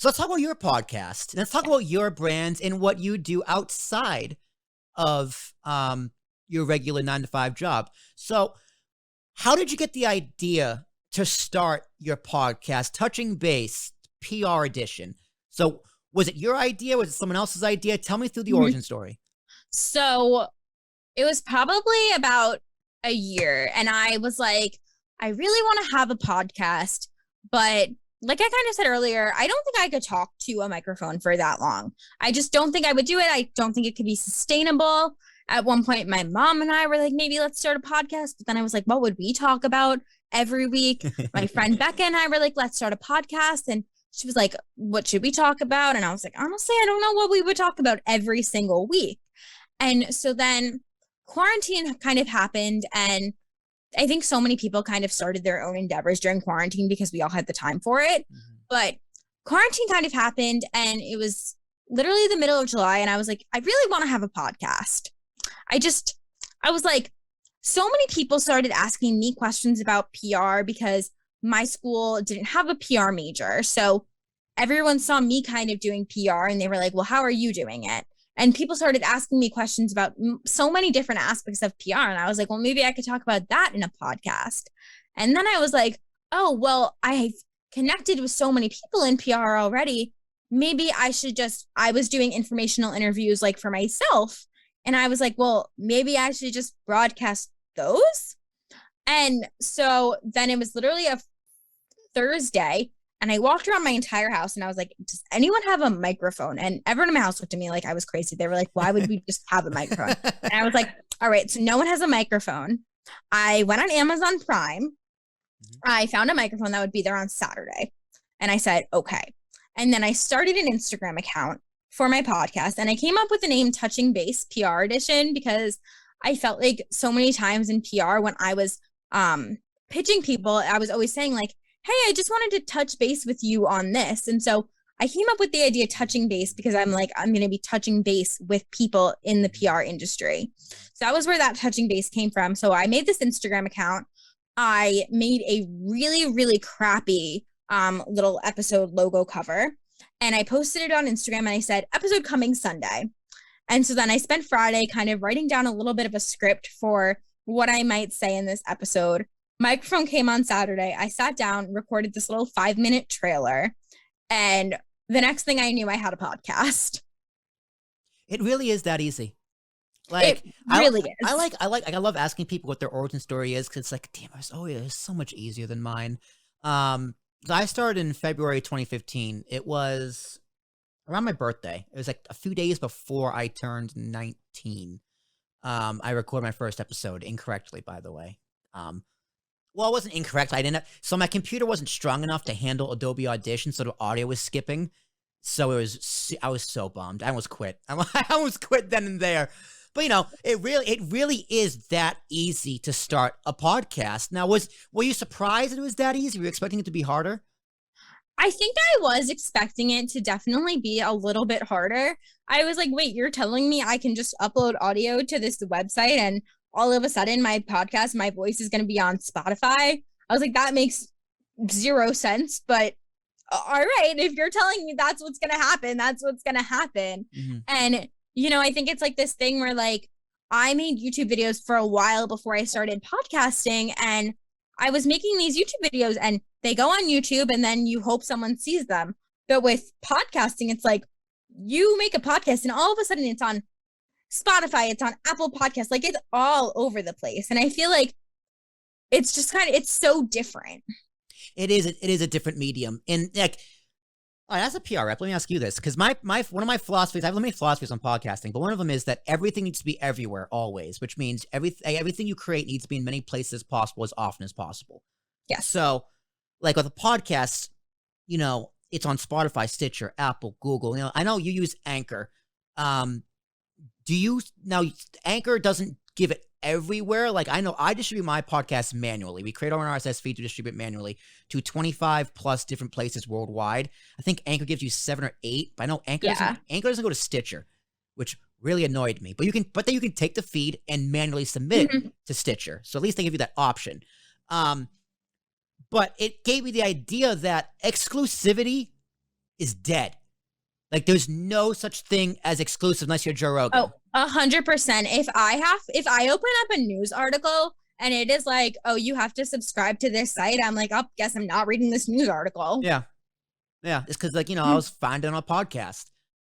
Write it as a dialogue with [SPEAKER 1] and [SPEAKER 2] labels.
[SPEAKER 1] So let's talk about your podcast. Let's talk about your brands and what you do outside of your regular 9-to-5 job. So how did you get the idea to start your podcast, Touching Base PR Edition? So was it your idea? Was it someone else's idea? Tell me through the origin story.
[SPEAKER 2] So it was probably about a year, and I was like, I really want to have a podcast, but like I kind of said earlier, I don't think I could talk to a microphone for that long. I just don't think I would do it. I don't think it could be sustainable. At one point, my mom and I were like, maybe let's start a podcast. But then I was like, what would we talk about every week? My friend Becca and I were like, let's start a podcast. And she was like, what should we talk about? And I was like, honestly, I don't know what we would talk about every single week. And so then quarantine kind of happened, and I think so many people kind of started their own endeavors during quarantine because we all had the time for it. But quarantine kind of happened, and it was literally the middle of July, and I was like, I really want to have a podcast. I was like, so many people started asking me questions about PR because my school didn't have a PR major. So everyone saw me kind of doing PR, and they were like, well, how are you doing it? And people started asking me questions about so many different aspects of PR. And I was like, well, maybe I could talk about that in a podcast. And then I was like, oh, well, I've connected with so many people in PR already. Maybe I should I was doing informational interviews like for myself. And I was like, well, maybe I should just broadcast those. And so then it was literally a Thursday, and I walked around my entire house, and I was like, does anyone have a microphone? And everyone in my house looked at me like I was crazy. They were like, why would we just have a microphone? And I was like, all right, so no one has a microphone. I went on Amazon Prime. I found a microphone that would be there on Saturday. And I said, okay. And then I started an Instagram account for my podcast, and I came up with the name Touching Base PR Edition because I felt like so many times in PR when I was pitching people, I was always saying like, hey, I just wanted to touch base with you on this. And so I came up with the idea touching base because I'm like, I'm going to be touching base with people in the PR industry. So that was where that touching base came from. So I made this Instagram account. I made a really, really crappy little episode logo cover, and I posted it on Instagram, and I said, episode coming Sunday. And so then I spent Friday kind of writing down a little bit of a script for what I might say in this episode. Microphone came on Saturday. I sat down, recorded this little 5-minute trailer, and the next thing I knew, I had a podcast.
[SPEAKER 1] It really is that easy. Like,
[SPEAKER 2] it really is.
[SPEAKER 1] I love asking people what their origin story is, because it's like, damn, it's so much easier than mine. I started in February 2015. It was around my birthday. It was like a few days before I turned 19. I recorded my first episode incorrectly, by the way. Well, it wasn't incorrect. So my computer wasn't strong enough to handle Adobe Audition, so the audio was skipping. So I was so bummed. I almost quit. I almost quit then and there. But it really is that easy to start a podcast. Now, were you surprised it was that easy? Were you expecting it to be harder?
[SPEAKER 2] I think I was expecting it to definitely be a little bit harder. I was like, wait, you're telling me I can just upload audio to this website and all of a sudden my podcast, my voice is going to be on Spotify? I was like, that makes zero sense, but all right, if you're telling me that's what's going to happen, that's what's going to happen. Mm-hmm. And, I think it's like this thing where like I made YouTube videos for a while before I started podcasting, and I was making these YouTube videos and they go on YouTube and then you hope someone sees them. But with podcasting, it's like you make a podcast and all of a sudden it's on Spotify, it's on Apple Podcasts, like it's all over the place. And I feel like it's just it's so different.
[SPEAKER 1] It is a different medium. And like, as a PR rep, let me ask you this, because one of my philosophies, I have many philosophies on podcasting, but one of them is that everything needs to be everywhere always, which means everything you create needs to be in many places as possible, as often as possible.
[SPEAKER 2] Yeah.
[SPEAKER 1] So like with a podcast, it's on Spotify, Stitcher, Apple, Google. I know you use Anchor. Anchor doesn't give it everywhere. Like I know I distribute my podcast manually. We create our own RSS feed to distribute manually to 25 plus different places worldwide. I think Anchor gives you 7 or 8, but I know Anchor doesn't go to Stitcher, which really annoyed me. But then you can take the feed and manually submit it to Stitcher. So at least they give you that option. But it gave me the idea that exclusivity is dead. Like, there's no such thing as exclusive unless you're Joe Rogan.
[SPEAKER 2] Oh, 100%. If I open up a news article and it is like, oh, you have to subscribe to this site, I'm like, oh, guess I'm not reading this news article.
[SPEAKER 1] Yeah. Yeah. It's because, like, I was finding on a podcast.